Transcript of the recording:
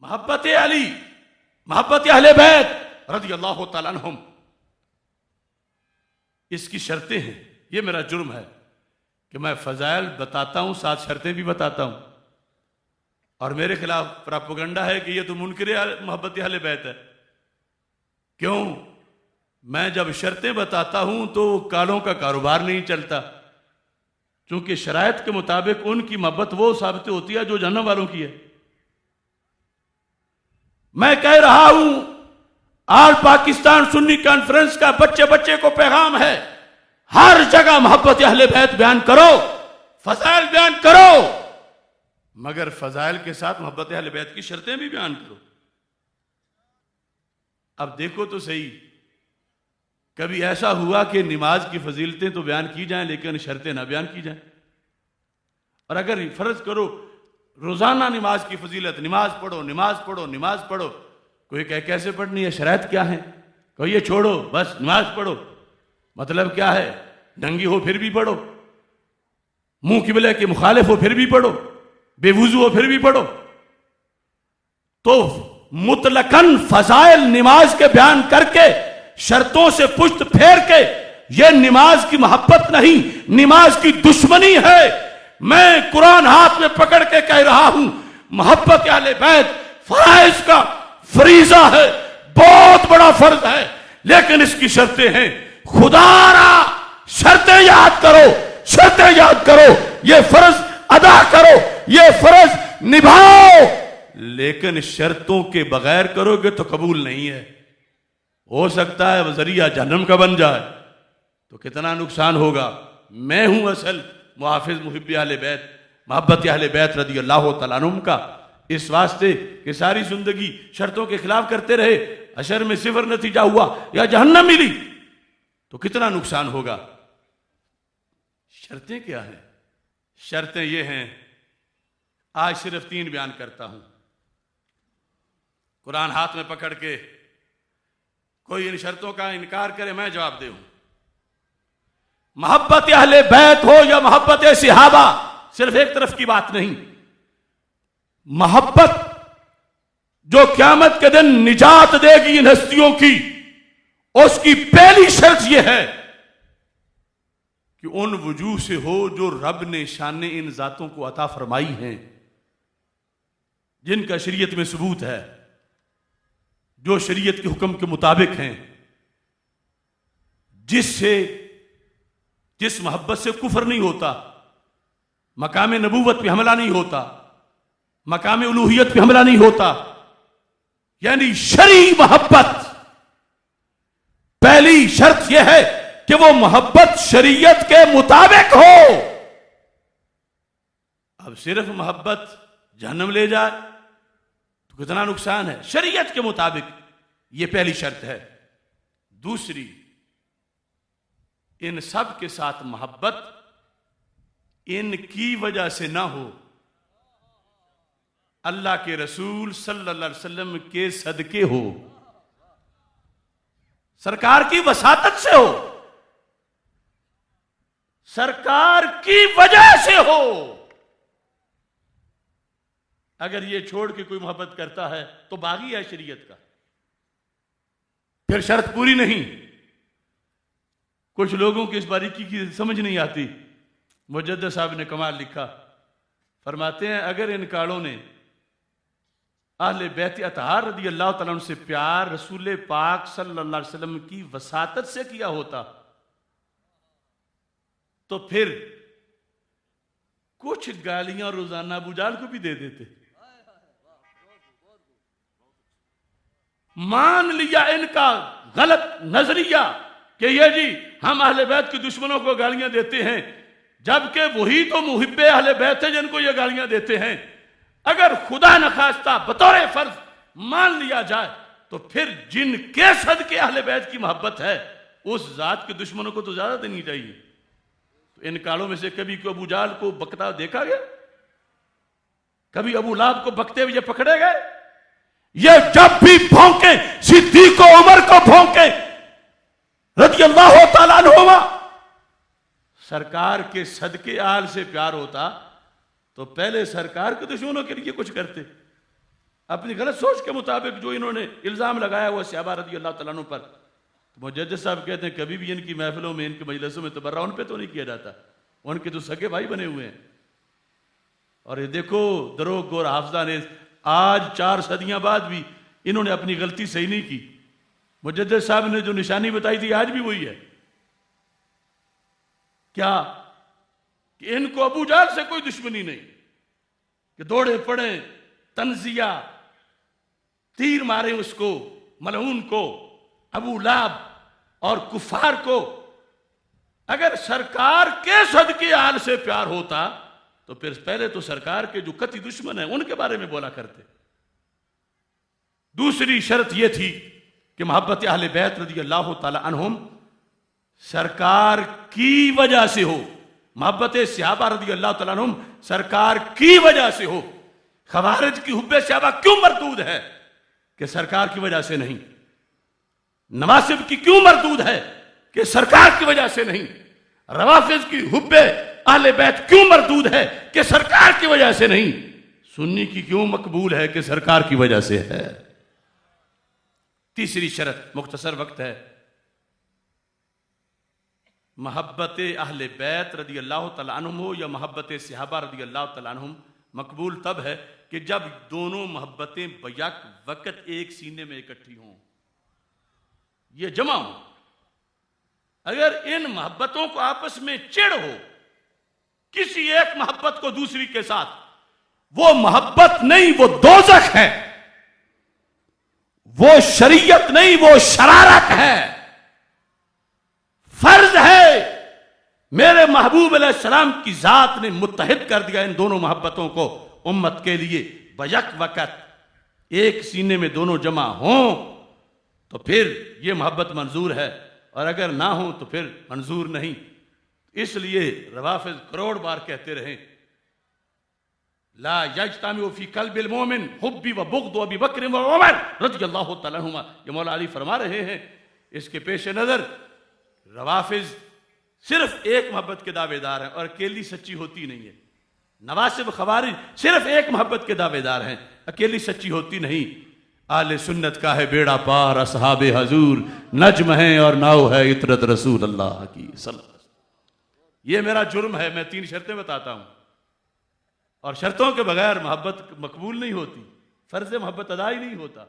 मोहब्बत अली, मोहब्बत अहले बैत रज़ी अल्लाह तआला अन्हुम, इसकी शर्तें हैं। ये मेरा जुर्म है कि मैं फजाइल बताता हूं, साथ शर्तें भी बताता हूं, और मेरे खिलाफ प्रोपेगेंडा है कि ये तो मुनकिर मोहब्बत अहले बैत है। क्यों? मैं जब शर्तें बताता हूं तो कालों का कारोबार नहीं चलता, क्योंकि शरायत के मुताबिक उनकी मोहब्बत वो साबित होती है जो जहन्नम वालों की है। मैं कह रहा हूं, ऑल पाकिस्तान सुन्नी कॉन्फ्रेंस का बच्चे बच्चे को पैगाम है, हर जगह मोहब्बत अहले बैत बयान करो, फजाइल बयान करो, मगर फजाइल के साथ मोहब्बत अहले बैत की शर्तें भी बयान करो। अब देखो तो सही, कभी ऐसा हुआ कि नमाज की फजीलतें तो बयान की जाएं लेकिन शर्तें ना बयान की जाएं? और अगर फर्ज करो रोजाना नमाज की फजीलत, नमाज पढ़ो, नमाज पढ़ो, नमाज पढ़ो, कोई कहे कैसे पढ़नी है, शरायत क्या है, कोई ये छोड़ो बस नमाज पढ़ो, मतलब क्या है, नंगी हो फिर भी पढ़ो, मुंह किबले के मुखालिफ हो फिर भी पढ़ो, बेवुजू हो फिर भी पढ़ो। तो मुतलकन फजाइल नमाज के बयान करके शर्तों से पुष्ट फेर के, यह नमाज की मोहब्बत नहीं, नमाज की दुश्मनी है। मैं कुरान हाथ में पकड़ के कह रहा हूं, मोहब्बत अहले बैत फराइज का फरीजा है, बहुत बड़ा फर्ज है, लेकिन इसकी शर्तें हैं। खुदारा शर्तें याद करो, शर्तें याद करो, यह फर्ज अदा करो, यह फर्ज निभाओ, लेकिन शर्तों के बगैर करोगे तो कबूल नहीं है। हो सकता है वज़रिया जहन्नम का बन जाए तो कितना नुकसान होगा। मैं हूं असल मुहाफिज मुहिब्बे अहले बैत, मोहब्बत अहले बैत रज़ी अल्लाह तआला अन्हुम का, इस वास्ते कि सारी जिंदगी शर्तों के खिलाफ करते रहे, अशर में सिफर नतीजा हुआ या जहन्नम मिली तो कितना नुकसान होगा। शर्तें क्या हैं? शर्तें ये हैं, आज सिर्फ 3 बयान करता हूं, कुरान हाथ में पकड़ के कोई इन शर्तों का इनकार करे मैं जवाब दूं। मोहब्बत अहले बैत हो या मोहब्बत सहाबा, सिर्फ एक तरफ की बात नहीं, मोहब्बत जो क़यामत के दिन निजात देगी इन हस्तियों की, उसकी पहली शर्त यह है कि उन वजूह से हो जो रब ने शान इन जातों को अता फरमाई हैं, जिनका शरीयत में सबूत है, जो शरीयत के हुक्म के मुताबिक हैं, जिस मोहब्बत से कुफर नहीं होता, मकाम नबूवत पे हमला नहीं होता, मकाम उलूहियत पे हमला नहीं होता, यानी शरई मोहब्बत। पहली शर्त यह है कि वो मोहब्बत शरीयत के मुताबिक हो। अब सिर्फ मोहब्बत जहन्नम ले जाए तो कितना नुकसान है। शरीयत के मुताबिक, यह पहली शर्त है। दूसरी, इन सब के साथ मोहब्बत इनकी वजह से ना हो, अल्लाह के रसूल सल्लल्लाहु अलैहि वसल्लम के सदके हो, सरकार की वसातत से हो, सरकार की वजह से हो। अगर ये छोड़ के कोई मोहब्बत करता है तो बागी है शरीयत का, फिर शर्त पूरी नहीं। कुछ लोगों की इस बारीकी की समझ नहीं आती। मुजद्दिद साहब ने कमाल लिखा, फरमाते हैं अगर इन कालों ने अहले बैत अतहार रज़ी अल्लाह तआला अन्हु से प्यार रसूल पाक सल्लल्लाहु अलैहि वसल्लम की वसातत से किया होता तो फिर कुछ गालियां रोजाना अबू जाल को भी दे देते। मान लिया इनका गलत नजरिया कि ये जी हम अहले बैत के दुश्मनों को गालियां देते हैं, जबकि वही तो मुहिब्बे अहले बैत है जिनको ये गालियां देते हैं। अगर खुदा न खास्ता बतौर फर्ज मान लिया जाए तो फिर जिनके सदके अहले बैत की मोहब्बत है उस जात के दुश्मनों को तो ज्यादा देनी चाहिए। तो इन कालों में से कभी को अबू जाल को बकता देखा गया? कभी अबू लाहब को बकते हुए पकड़े गए? ये जब भी भौंके, सिद्दीक को उमर को भौंके रज़ी अल्लाह तआला अन्हुमा, सरकार के सदके आल से प्यार होता तो पहले सरकार के दुश्मनों के लिए कुछ करते। अपनी गलत सोच के मुताबिक जो इन्होंने इल्ज़ाम लगाया हुआ सहाबा रज़ी अल्लाह तआला अन्हुम पर। तो मुजद्दिद साहब कहते हैं कभी भी इनकी महफिलों में, इनकी मजलिसों में तबर्रा उन पे तो नहीं किया जाता, उनके तो सगे भाई बने हुए हैं। और ये देखो दरोग और हाफजा ने आज 4 सदियां बाद भी इन्होंने अपनी गलती सही नहीं की। मुजद्दिद साहब ने जो निशानी बताई थी आज भी वही है। क्या कि इनको अबू जहल से कोई दुश्मनी नहीं, कि दौड़े पड़े तंजिया तीर मारे उसको, मलऊन को, अबू लाब और कुफार को। अगर सरकार के सदके आल से प्यार होता तो फिर पहले तो सरकार के जो कति दुश्मन है उनके बारे में बोला करते। दूसरी शर्त यह थी कि मोहब्बत अहले बैत रज़ी अल्लाह तआला अन्हुम सरकार की वजह से हो, मोहब्बत सहाबा रज़ी अल्लाह तआला अन्हुम सरकार की वजह से हो। खवारिज की हुब्बे सहाबा क्यों मरदूद है कि सरकार की वजह से नहीं। नवासिब की क्यों मरदूद है कि सरकार की वजह से नहीं। रवाफिज की हुब्बे अहले बैत क्यों मरदूद है कि सरकार की वजह से नहीं। सुन्नी की क्यों मकबूल है कि सरकार की वजह से है। तीसरी शर्त, मुख्तसर वक्त है, मोहब्बत अहले बैत रज़ी अल्लाह तआला अन्हुम हो या मोहब्बत सहाबा रज़ी अल्लाह तआला अन्हुम, मकबूल तब है कि जब दोनों मोहब्बतें बैक वक्त एक सीने में इकट्ठी हों, ये जमा हो। अगर इन मोहब्बतों को आपस में चिढ़ हो किसी एक मोहब्बत को दूसरी के साथ, वो मोहब्बत नहीं, वो दोज़ख है, वो शरीयत नहीं, वो शरारत है। फर्ज है मेरे महबूब अलैहिस्सलाम की जात ने मुत्तहिद कर दिया इन दोनों मोहब्बतों को उम्मत के लिए। बयक वक़्त एक सीने में दोनों जमा हों तो फिर यह मोहब्बत मंजूर है, और अगर ना हो तो फिर मंजूर नहीं। इसलिए रवाफिज करोड़ बार कहते रहे, ला यज्तमिउ फी क़ल्बिल मोमिन हुब्बी व बुग़्दु अबी बकर व उमर रज़ियल्लाहु तआला अन्हुमा। ये मौला अली फरमा रहे हैं। इसके पेश नजर रवाफिज सिर्फ एक मोहब्बत के दावेदार हैं और अकेली सच्ची होती नहीं है। नवासिब खवारिज सिर्फ एक मोहब्बत के दावेदार हैं, अकेली सच्ची होती नहीं। आले सुन्नत का है बेड़ा पार, असहाबे हजूर नज्म है और नाव है इतरत रसूल अल्लाह की सल्लल्लाहु अलैहि वसल्लम। ये मेरा जुर्म है, मैं 3 शर्तें बताता हूं, और शर्तों के बगैर मोहब्बत मकबूल नहीं होती, फर्ज मोहब्बत अदा ही नहीं होता।